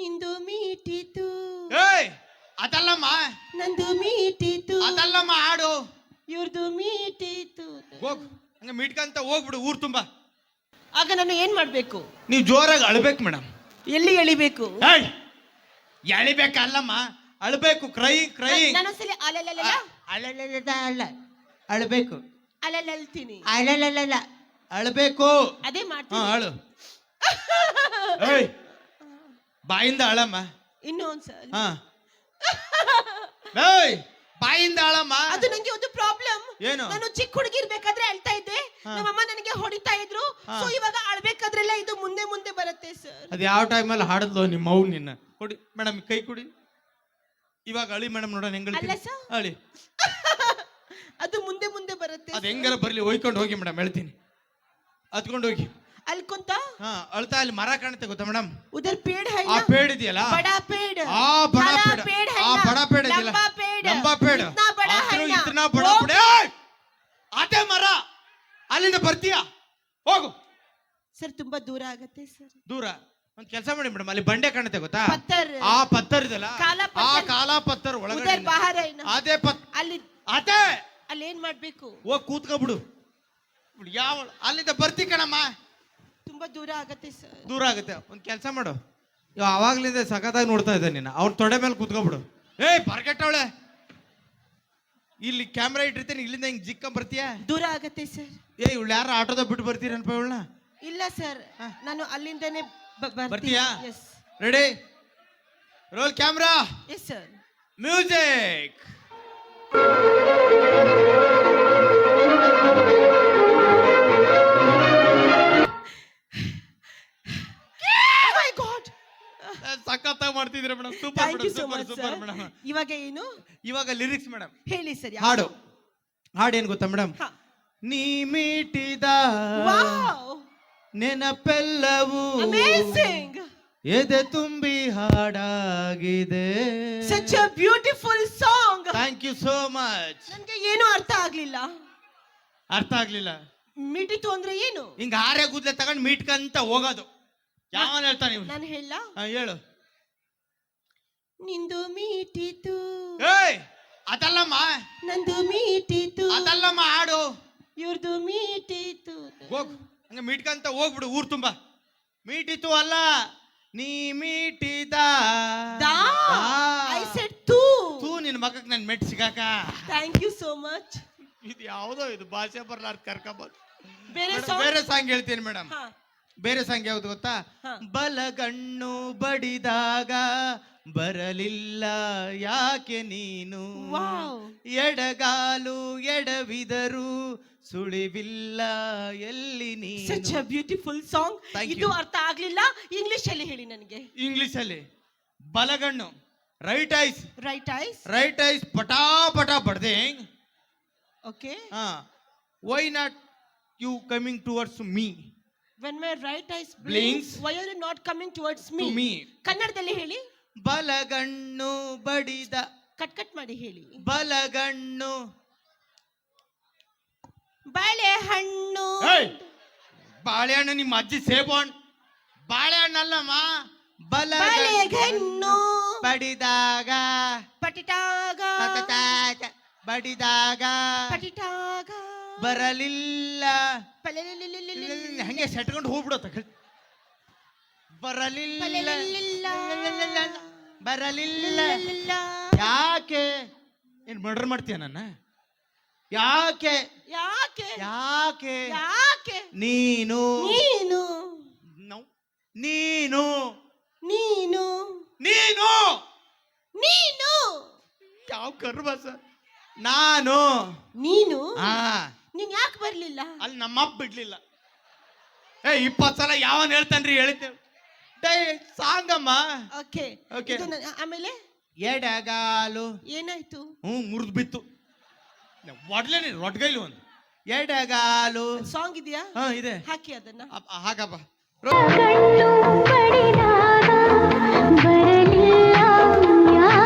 ನಿಂದು ಮೀಟಿತು ಏಯ್ ಅದಲ್ಲಮ್ಮ, ನಂದು ಮೀಟಿತು ಅದಲ್ಲಮ್ಮ ಹಾಡು. ಇವ್ರದು ಮೀಟಿತು. ಹೋಗ್ ಹಂಗ ಮೀಟ್ಕಂತ ಹೋಗ್ಬಿಡು ಊರ್ ತುಂಬಾ. ಆಗ ನಾನು ಏನ್ ಮಾಡ್ಬೇಕು? ನೀವು ಜೋರಾಗಿ ಅಳ್ಬೇಕು ಮೇಡಮ್. ಎಲ್ಲಿ ಎಳಿಬೇಕು? ಎಳಿಬೇಕಲ್ಲಮ್ಮ, ಅಳ್ಬೇಕು. ಕ್ರೈ ಕ್ರೈ ನಾನೊಂದ್ಸಲಿ ಅಲ್ಲಲ್ಲ ಅಲ್ಲ ಅಳ್ಬೇಕು. ಅಲ್ಲಲ್ತೀನಿ ಅಲ್ಲ ಅಳ್ಬೇಕು. ಅದೇ ಮಾಡ್ತೀನಿ. ಅಳು. ಏಯ್ ಬಾಯಿಂದ ಅಳಮ್ಮ. ಇನ್ನೂ ಒಂದ್ಸಲ. ಹಾ ಏಯ್ ಬಾಯಿಂದ ಅಳಮ್ಮ. ಅದು ನಂಗೆ ಒಂದು ಪ್ರಾಬ್ಲಮ್. ಏನು? ನಾನು ಚಿಕ್ಕ ಹುಡುಗಿ ಇರ್ಬೇಕಾದ್ರೆ ಅಳ್ತಾ ಇದ್ದೆ, ನಮ್ಮಮ್ಮ ನನಗೆ ಹೊಡಿತಾ ಇದ್ರು. ಸೊ ಇವಾಗ ಅಳ್ಬೇಕಾದ್ರೆಲ್ಲ ಇದು ಮುಂದೆ ಮುಂದೆ ಬರುತ್ತೆ ಸರ್. ಅದು ಯಾವ ಟೈಮಲ್ಲಿ ಹಾಡದ್ಲು ನಿಮ್ಮ ಮೌ ನಿನ್ನ ಕೊಡಿ ಮೇಡಮ್, ಕೈ ಕೊಡಿ. ಇವಾಗ ಅಳಿ ಮೇಡಮ್, ನೋಡೋಣ ಹೆಂಗ್ ಅಲ್ಲ ಸರ್, ಅಳಿ. ಅದು ಮುಂದೆ ಮುಂದೆ ಬರುತ್ತೆ. ಅದು ಹೆಂಗಾರ ಬರ್ಲಿ, ಒಯ್ಕೊಂಡು ಹೋಗಿ ಮೇಡಮ್, ಹೇಳ್ತೀನಿ. ಹತ್ಕೊಂಡು ಹೋಗಿ ಅಲ್ಕೊಂತ. ಅಳ್ತಾ ಅಲ್ಲಿ ಮರ ಕಾಣುತ್ತೆ ಗೊತ್ತಾ ಮೇಡಮ್? ಉದರ್ ಪೇಡ್ ಹೈ ಆ ಪೇಡ್ ಇದೆಯಲ್ಲ, ಬಡಾ ಪೇಡ್. ಆ ಬಡಾ ಪೇಡ್, ಆ ಬಡಾ ಪೇಡ್ ಇದೆಯಲ್ಲ, ಲಂಬಾ ಪೇಡ್, ಇತನಾ ಬಡಾ ಪೇಡ್, ಅದೇ ಮರ. ಅಲ್ಲಿಂದ ಬರ್ತೀಯಾ? ಹೋಗು ಸರ್. ತುಂಬಾ ದೂರ ಆಗತ್ತೆ ಸರ್. ದೂರ. ಒಂದ್ ಕೆಲಸ ಮಾಡಿ ಮೇಡಮ್, ಅಲ್ಲಿ ಬಂಡೆ ಕಾಣುತ್ತೆ ಗೊತ್ತಾ? ಪತ್ತರ್. ಆ ಪತ್ತರ್ ಇದೆಯಲ್ಲ, ಆ ಕಾಲಾ ಪತ್ತರ್ ಒಳಗಡೆ ಅದೇ ಅಲ್ಲಿ ಅದೇ ಅಲ್ಲಿ ಏನ್ ಮಾಡ್ಬೇಕು? ಹೋಗ್ ಕೂತ್ಕೊಬಿಡು. ಯಾವ ಅಲ್ಲಿಂದ ಬರ್ತಿ ಕಣಮ್ಮ. ತುಂಬಾ ದೂರ ಆಗತ್ತೆ ಸರ್. ದೂರ ಆಗುತ್ತೆ. ಒಂದ್ ಕೆಲಸ ಮಾಡು, ಅವಾಗ್ಲಿಂದ ಸಖತ್ತಾಗಿ ನೋಡ್ತಾ ಇದ್ದೆ ನೀನು. ಅವ್ರ ತೊಡೆ ಮೇಲೆ ಕೂತ್ಕೊಬಿಡು. ಏಯ್ ಬರ್ಗೆಟ್ಟವಳೆ, ಇಲ್ಲಿ ಕ್ಯಾಮ್ರಾ ಇಟ್ಟಿರ್ತೀನಿ, ಇಲ್ಲಿಂದ ಹಿಂಗ್ ಜಿಕ್ಕ ಬರ್ತೀಯಾ? ದೂರ ಆಗತ್ತೆ ಸರ್. ಇವಳು ಯಾರು ಆಟೋದ ಬಿಟ್ಟು ಬರ್ತೀರನ್ಪ ಇವಳನ್ನ? ಇಲ್ಲ ಸರ್, ನಾನು ಅಲ್ಲಿಂದನೇ ಬರ್ತೀಯಾ? Yes. Ready, roll camera, yes sir. Music. ಸಖತ್ತಾಗಿ ಮಾಡ್ತಿದ್ರೆ madam. Super madam, super super madam. ಇವಾಗ ಏನು? ಇವಾಗ ಲಿರಿಕ್ಸ್ ಮೇಡಮ್. ಹೇಳಿ ಸರ್. ಹಾಡು ಏನ್ ಗೊತ್ತಾ ಮೇಡಮ್? ನೀ ಮೀಟಿದ ನೆನಪೆಲ್ಲವೂ ಅಮೇಜಿಂಗ್, ಎದೆ ತುಂಬಿ ಹಾಡಾಗಿದೆ. Such a beautiful song. Thank you so much. ನನಗೆ ಏನು ಅರ್ಥ ಆಗ್ಲಿಲ್ಲ. ಅರ್ಥ ಆಗ್ಲಿಲ್ಲ? ಮೀಟಿತು ಅಂದ್ರೆ ಏನು? ಹಿಂಗ ಹಾರೆ ಕೂದಲೆ ತಗೊಂಡು ಮೀಟ್ಕಂತ ಹೋಗೋದು. ಯಾವನ್ ಹೇಳ್ತಾನೆ? ನಾನು ಹೇಳ? ಹೇಳು. ನಿಂದು ಮೀಟಿತು. ಏಯ್ ಅದಲ್ಲಮ್ಮ, ನಂದು ಮೀಟಿತು. ಅದಲ್ಲಮ್ಮ ಹಾಡು. ಇವ್ರದು ಮೀಟಿತು. ಹೋಗ್ ಹಂಗ ಮೀಟ್ಕಂತ ಹೋಗ್ಬಿಡು ಊರ್ ತುಂಬಾ. ಮೀಟಿತು ಅಲ್ಲ, ನೀ ಮೀಟಿದ. ಐ ಸೆಡ್ ತೂ. ತೂ ನಿನ್ ಮಗಕ್ ನನ್ ಮೆಟ್ ಸಿಗಾಕ. Thank you so much. ಇದು ಯಾವ್ದೋ ಇದು ಭಾಷೆ ಬರ್ಲಾರ ಕರ್ಕಬಾರ್ದು. ಬೇರೆ ಸಾಂಗ್ ಹೇಳ್ತೀನಿ ಮೇಡಮ್. ಬೇರೆ ಸಾಂಗ್ ಯಾವ್ದು ಗೊತ್ತಾ? ಬಲಗಣ್ಣು ಬಡಿದಾಗ ಬರಲಿಲ್ಲ ಯಾಕೆ ನೀನು, ಎಡಗಾಲು ಎಡವಿದರು ಸುಳಿವಿಲ್ಲ ಎಲ್ಲಿ ನೀನು. Such a beautiful song. ಇದು ಅರ್ಥ ಆಗ್ಲಿಲ್ಲ. ಇಂಗ್ಲಿಷ್ ಅಲ್ಲಿ ಹೇಳಿ ನನಗೆ. ಇಂಗ್ಲಿಷ್ ಅಲ್ಲಿ ಬಲಗಣ್ಣು ರೈಟ್ ಐಸ್, ರೈಟ್ ಐಸ್ ಪಟಾ ಪಟಾ ಬಡ್ದೆ. Okay. Why not you coming towards me? When my right eye blinks, why are you not coming towards me? To me. ಕನ್ನಡದಲ್ಲಿ ಹೇಳಿ. ಬಲಗಣ್ಣು ಬಡಿದ. ಕಟ್ ಮಾಡಿ ಹೇಳಿ. ಬಲಗಣ್ಣು ಬಾಳೆಹಣ್ಣು. ಬಾಳೆಹಣ್ಣು ನಿಮ್ಮ ಅಜ್ಜಿ ಸೇಬು ಹಣ್ಣು. ಬಾಳೆಹಣ್ಣಲ್ಲಮ್ಮ, ಬಾಳೆಹಣ್ಣು ಬಡಿದಾಗ ಪಟಿಟಾಗ ಬಡಿದಾಗ ಪಟಿಟಾಗ ಬರಲಿಲ್ಲ. ಹಂಗೆ ಸೆಟ್ಕೊಂಡು ಹೋಗ್ಬಿಡತ್ತ. ಬರಲಿಲ್ಲ ಯಾಕೆ? ಏನ್ ಮರ್ಡರ್ ಮಾಡ್ತೀಯ ನನ್ನ? ಯಾಕೆ ಯಾಕೆ ಯಾಕೆ ಯಾಕೆ? ನೀನು ನೀನು ನೀನು ನೀನು ನೀನು ನೀನು ಯಾವ ಕರ್ಮ ಸರ್? ನಾನು ನೀನು ನೀನ್ ಯಾಕೆ ಬರ್ಲಿಲ್ಲ? ಅಲ್ಲಿ ನಮ್ಮಪ್ಪ ಬಿಡ್ಲಿಲ್ಲ. 20 ಸಲ ಯಾವನ್ ಹೇಳ್ತಾನ್ರಿ ಹೇಳಿದ್ದೇವೆ. ಸಾಂಗಮ್ಮ. ಓಕೆ. ಆಮೇಲೆ ಎಡಗಾಲು ಏನಾಯ್ತು? ಮುರಿದು ಬಿತ್ತು. ಒಡ್ಲೇನೆ ರೊಡ್ಗೈಲು ಒಂದು. ಎಡಗಾಲು ಸಾಂಗ್ ಇದೆಯಾ? ಇದೆ. ಹಾಕಿ ಅದನ್ನ. ಹಾಕಪ್ಪ.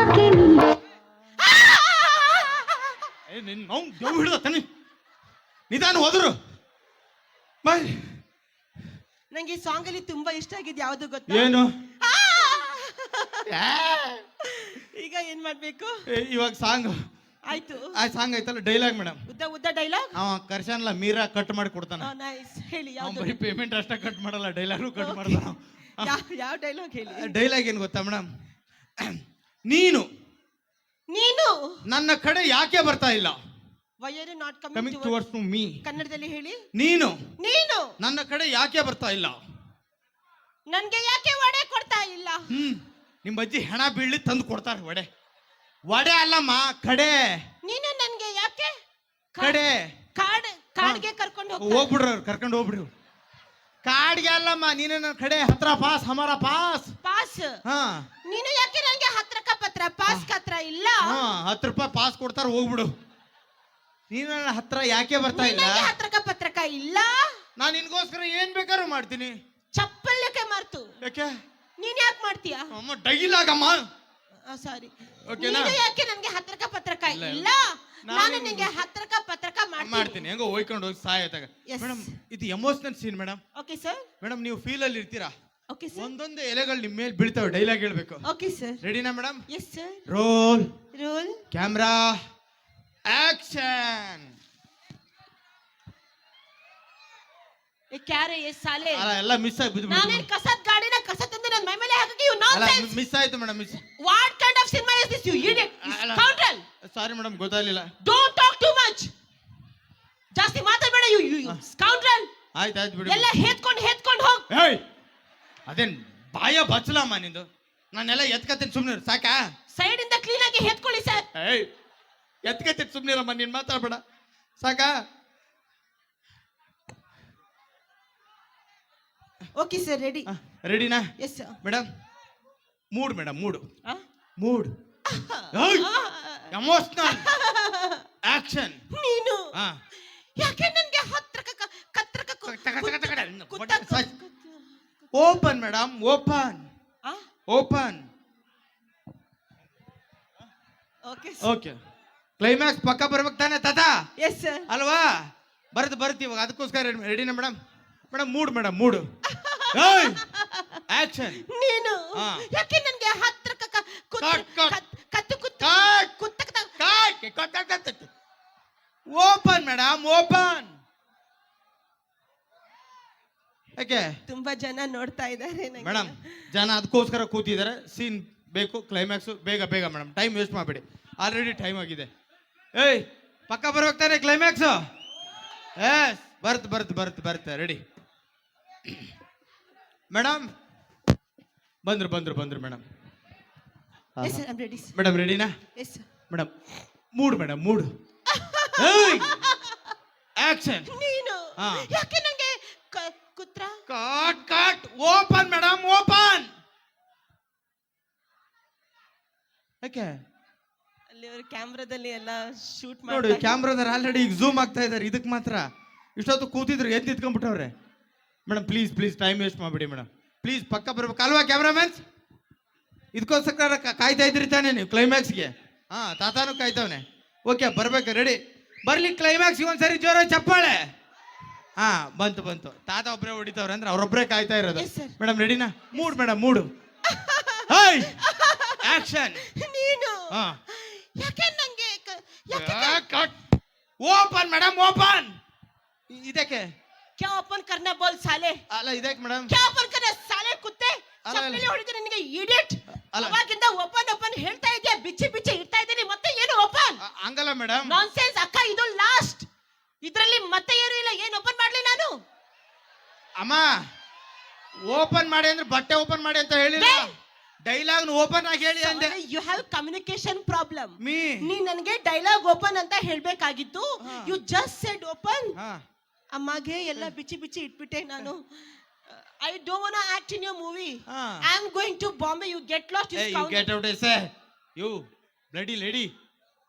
ನಿಧಾನ ಹೋದ್ರು. ನಂಗೆ ಈ ಸಾಂಗ್ ಅಲ್ಲಿ ತುಂಬಾ ಇಷ್ಟ ಆಗಿದ್ ಯಾವ್ದು ಗೊತ್ತಾ? ಏನು? ಈಗ ಏನ್ ಮಾಡ್ಬೇಕು? ಇವಾಗ ಸಾಂಗ್ ಆಯ್ತು, ಆ ಸಾಂಗ್ ಐತಲ್ಲ ಡೈಲಾಗ್ ಮೇಡಮ್. ಉದ್ದ ಉದ್ದ ಡೈಲಾಗ್. ಅವ ಕರ್ಶನ್ಲ ಮೀರಾ ಕಟ್ ಮಾಡಿ ಕೊಡ್ತಾನ. ನೈಸ್, ಹೇಳಿ. ಅವ್ನ್ ಯಾವ್ದು? ಬರೀ ಪೇಮೆಂಟ್ ಅಷ್ಟ ಕಟ್ ಮಾಡಲ್ಲ, ಡೈಲಾಗು ಕಟ್ ಮಾಡ್ತಾನ. ಯಾವ ಡೈಲಾಗ್ ಹೇಳಿ? ಡೈಲಾಗ್ ಏನ್ ಗೊತ್ತಾ ಮೇಡಮ್? ನೀನು ನೀನು ನನ್ನ ಕಡೆ ಯಾಕೆ ಬರ್ತಾ ಇಲ್ಲ? Why are you not coming coming towards to me. ಕನ್ನಡದಲ್ಲಿ ಹೇಳಿ. ನೀನು ನೀನು ನನ್ನ ಕಡೆ ಯಾಕೆ ಬರ್ತಾ ಇಲ್ಲ? ನನ್ಗೆ ಯಾಕೆ ವಡೆ ಕೊಡ್ತಾ ಇಲ್ಲ? ನಿಮ್ಮ ಅಜ್ಜಿ ಹೆಣ ಬೀಳಿ ತಂದು ಕೊಡ್ತಾರೆ ವಡೆ. ವಡೆ ಅಲ್ಲಮ್ಮ, ಕಡೆ. ನೀನು ನನ್ಗೆ ಯಾಕೆ ಕಡೆ ಕಾಡ್ಗೆ ಕರ್ಕೊಂಡು ಹೋಗ್ಬಿಡ್ರು, ಕರ್ಕೊಂಡು ಹೋಗ್ಬಿಡ್ರು. ಕಾಡ್ಗೆ ಅಲ್ಲಮ್ಮ, ನೀನು ನನ್ನ ಕಡೆ. ಹತ್ರ ಪಾಸ್, ಹಮಾರ ಪಾಸ್. ಪಾಸ್. ಹಾ, ನೀನು ಯಾಕೆ ನನಗೆ ಹತ್ರಕ ಪತ್ರ ಪಾಸ್ ಹತ್ರ ಇಲ್ಲ? ಹಾ, 10 ರೂಪಾಯಿ ಪಾಸ್ ಕೊಡ್ತಾರ, ಹೋಗ್ಬಿಡು. ನೀನು ನನ್ನ ಹತ್ರ ಯಾಕೆ ಬರ್ತಾ ಇಲ್ಲ? ಹತ್ರಕ ಪತ್ರಕ ಇಲ್ಲ. ನಾನು ನಿನ್ಗೋಸ್ಕರ ಏನ್ ಬೇಕಾದ್ರೂ ಮಾಡ್ತೀನಿ. ಚಪ್ಪಲ್ಯಕ್ಕೆ ಮಾರ್ತು. ಯಾಕೆ? ನೀನ್ ಯಾಕೆ ಮಾಡ್ತೀಯಾ? ಅಮ್ಮ ಡೈಲಾಗ್ ಅಮ್ಮ. ಸಾರಿ. ಓಕೆನಾ? ನೀನು ಯಾಕೆ ನನಗೆ ಹತ್ರಕ ಪತ್ರಕ ಇಲ್ಲ? ನಾನು ನಿನಗೆ ಹತ್ರಕ ಪತ್ರಕ ಮಾಡ್ತೀನಿ. ಹೆಂಗೋ ಹೋಯ್ಕೊಂಡು ಹೋಗಿ ಸಾಯತಾಗ. ಮೇಡಮ್, ಇದು emotional scene madam. Okay sir. Madam, ನೀವು ಫೀಲ್ ಅಲ್ಲಿ ಇರ್ತೀರಾ. Okay sir. ಒಂದೊಂದೇ ಎಲೆಗಳು ನಿಮ್ಮ ಮೇಲೆ ಬೀಳ್ತಾವೆ, ಡೈಲಾಗ್ ಹೇಳ್ಬೇಕು. Okay sir. ರೆಡಿನಾ madam? Yes sir. Roll roll camera action. ಕ್ಯಾರೆ ಎಸ್ ಸಾಲೆ. ಅಲ್ಲ, ಎಲ್ಲ ಮಿಸ್ ಆಗಿ ಬಿದ್ದು. ನಾನೇನ್ ಕಸದ ಗಾಡಿನ ಕಸ ತಂದು ನನ್ನ ಮೈ ಮೇಲೆ ಹಾಕಕ್ಕೆ ಯು ನಾನ್ಸೆನ್ಸ್. ಮಿಸ್ ಆಯ್ತು madam, miss. What kind of cinema is this you idiot? Scoundrel. Sorry madam, ಗೊತ್ತಾಗ್ಲಿಲ್ಲ. Don't talk too much. ಜಾಸ್ತಿ ಮಾತಾಡಬೇಡ ಯು ಸ್ಕೌಂಡ್ರಲ್. ಆಯ್ತು ಬಿಡಿ. ಎಲ್ಲ ಹೇತ್ಕೊಂಡು ಹೋಗ್. ಏಯ್, ಅದೇನ್ ಬಾಯ ಬಚ್ಚಲಮ್ಮ ನಿಂದು. ನಾನೆಲ್ಲ ಎತ್ಕತ್ತೀನಿ, ಸುಮ್ನೆ ಸಾಕಾ? ಸೈಡ್ ಇಂದ ಕ್ಲೀನ್ ಆಗಿ ಹೇತ್ಕೊಳ್ಳಿ ಸರ್. ಏಯ್, ಎತ್ಕತ್ತೀನಿ, ಸುಮ್ನಿರಮ್ಮ, ನೀನ್ ಮಾತಾಡ್ಬೇಡ, ಸಾಕಾ? Okay sir, ready. ರೆಡಿನಾ? Yes sir. Madam, mood madam, mood emotional action. ನೀನು ಹಾ, ಯಾಕೆ ನನಗೆ ಹತ್ರಕ ಕತ್ರಕ open madam, open. Okay okay, climax ಪಕ್ಕ ಬರ್ಬೇಕು ತಾನೆ ತಾತ? Yes sir. ಅಲ್ವಾ? ಬರ್ತಿ ಇವಾಗ, ಅದಕ್ಕೋಸ್ಕರ ರೆಡಿನಾ ಮೇಡಮ್? Madam, mood action. ನೀನು ಯಾಕೆ ನನಗೆ ಹತ್ರಕ ಓಪನ್ ಮೇಡಮ್, ಓಪನ್. ಯಾಕೆ? ತುಂಬಾ ಜನ ನೋಡ್ತಾ ಇದ್ದಾರೆ ಮೇಡಮ್, ಜನ ಅದಕ್ಕೋಸ್ಕರ ಕೂತಿದ್ದಾರೆ. ಸೀನ್ ಬೇಕು, ಕ್ಲೈಮ್ಯಾಕ್ಸ್ ಬೇಗ ಮೇಡಮ್, ಟೈಮ್ ವೇಸ್ಟ್ ಮಾಡಬೇಡಿ, ಆಲ್ರೆಡಿ ಟೈಮ್ ಆಗಿದೆ. ಏಯ್, ಪಕ್ಕ ಬರ್ಬೇಕು ತಾನೆ ಕ್ಲೈಮ್ಯಾಕ್ಸ್? ಎಸ್, ಬರ್ತ ರೆಡಿ ಮೇಡಮ್. ಬಂದ್ರು madam. Yes sir, I am ready. Madam, ರೆಡಿನಾ? Yes sir. Madam, mood action. ನೀನು ಯಾಕೆ ನನಗೆ ಕುತ್ರ ಕಟ್ ಓಪನ್ ಮೇಡಮ್, ಓಪನ್. ಯಾಕೆ? ಅಲ್ಲಿ ಅವರು ಕ್ಯಾಮ್ರಾದಲ್ಲಿ ಎಲ್ಲ ಶೂಟ್ ನೋಡಿ, ಕ್ಯಾಮ್ರಾದಾರ ಆಲ್ರೆಡಿ ಈಗ ಝೂಮ್ ಆಗ್ತಾ ಇದಾರೆ. ಇದಕ್ಕೆ ಮಾತ್ರ ಇಷ್ಟೊತ್ತು ಕೂತಿದ್ರು, ಎದ್ದು ನಿಂತ್ಕೊಂಡ್ಬಿಟ್ಟವ್ರೆ. ಮೇಡಮ್, ಪ್ಲೀಸ್ ಟೈಮ್ ವೇಸ್ಟ್ ಮಾಡ್ಬಿಡಿ ಮೇಡಮ್, ಪ್ಲೀಸ್. ಪಕ್ಕ ಬರ್ಬೇಕು ಅಲ್ವಾ ಕ್ಯಾಮ್ರಾಮನ್ಸ್? ಇದಕ್ಕೋಸ್ಕರ ಕಾಯ್ತಾ ಇದ್ರಿ ತಾನೇ ನೀವು ಕ್ಲೈಮ್ಯಾಕ್ಸ್ಗೆ? ಹಾ, ತಾತಾನು ಕಾಯ್ತವನೆ. ಓಕೆ, ಬರ್ಬೇಕು, ರೆಡಿ. ಬರ್ಲಿ ಕ್ಲೈಮ್ಯಾಕ್ಸ್. ಒಂದ್ಸರಿ ಜೋರ ಚಪ್ಪಾಳೆ. ಹಾ, ಬಂತು. ತಾತ ಒಬ್ಬರೇ ಹೊಡಿತವ್ರೆ ಅಂದ್ರೆ ಅವ್ರೊಬ್ಬರೇ ಕಾಯ್ತಾ ಇರೋದು. ಮೇಡಮ್, ರೆಡಿನಾ? Mood action. ನೀನು ಹಾ, ಯಾಕೆ ನನಗೆ ಓಪನ್ ಮೇಡಮ್, ಓಪನ್. ಇದಕ್ಕೆ क्या ओपन करना बोल साले? ಅಲ್ಲ, ಇದಕ್ಕೆ ಮೇಡಮ್. क्या ओपन करना साले कुत्ते? ಚಪ್ಪಲಿ ಹೊಡಿದ್ರೆ ನಿನಗೆ ಇಡಿಯಟ್. ಅವಾಗಿಂದ ಓಪನ್ ಹೇಳ್ತಾ ಇದೆಯಾ, ಬಿಚ್ಚಿ ಇಡ್ತಾ ಇದ್ದೀನಿ, ಮತ್ತೆ ಏನು ಓಪನ್? ಹಂಗಲ್ಲ ಮೇಡಮ್, ನಾನ್ಸೆನ್ಸ್ ಅಕ್ಕ. ಇದು ಲಾಸ್ಟ್, ಇದರಲ್ಲಿ ಮತ್ತೆ ಏನು ಇಲ್ಲ. ಏನು ಓಪನ್ ಮಾಡ್ಲಿ ನಾನು? ಅಮ್ಮ, ಓಪನ್ ಮಾಡಿ ಅಂದ್ರೆ ಬಟ್ಟೆ ಓಪನ್ ಮಾಡಿ ಅಂತ ಹೇಳಿಲ್ಲ, ಡೈಲಾಗ್ ಓಪನ್ ಆಗಿ ಹೇಳಿ ಅಂದೆ. You have communication problem. ಮೀ ನೀ ನನಗೆ ಡೈಲಾಗ್ ಓಪನ್ ಅಂತ ಹೇಳ್ಬೇಕಾಗಿತ್ತು. You just said open. ಅಮ್ಮಗೆ ಎಲ್ಲ ಬಿಚ್ಚಿ ಇಟ್ಬಿಟ್ಟೆ ನಾನು. I don't want to act in your movie. I'm going to Bombay. You get lost. You get out, I say. You bloody lady,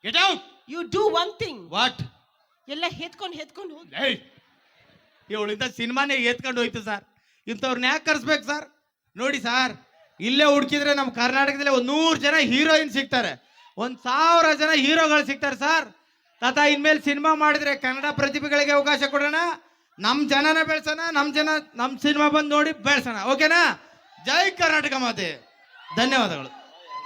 get out. You do one thing. What? ಎಲ್ಲ ಹೆತ್ಕೊಂಡು ಹೋಗಿ. ಇವಳಿಂದ ಸಿನಿಮಾನೇ ಎತ್ಕೊಂಡು ಹೋಯ್ತು sir. ಇಂಥವ್ರನ್ನ ಯಾಕೆ ಕರ್ಸ್ಬೇಕು sir? ನೋಡಿ sir, ಇಲ್ಲೇ ಹುಡುಕಿದ್ರೆ ನಮ್ಮ ಕರ್ನಾಟಕದಲ್ಲಿ 100 ಜನ ಹೀರೋಯಿನ್ ಸಿಗ್ತಾರೆ, 1000 ಜನ ಹೀರೋಗಳು ಸಿಗ್ತಾರೆ ಸರ್. ತಾತ, ಇನ್ಮೇಲೆ ಸಿನಿಮಾ ಮಾಡಿದ್ರೆ ಕನ್ನಡ ಪ್ರತಿಭೆಗಳಿಗೆ ಅವಕಾಶ ಕೊಡೋಣ, ನಮ್ಮ ಜನನ ಬೆಳೆಸೋಣ, ನಮ್ಮ ಸಿನಿಮಾ ಬಂದು ನೋಡಿ ಬೆಳೆಸೋಣ. ಓಕೆನಾ? ಜೈ ಕರ್ನಾಟಕ ಮಾತೆ. ಧನ್ಯವಾದಗಳು.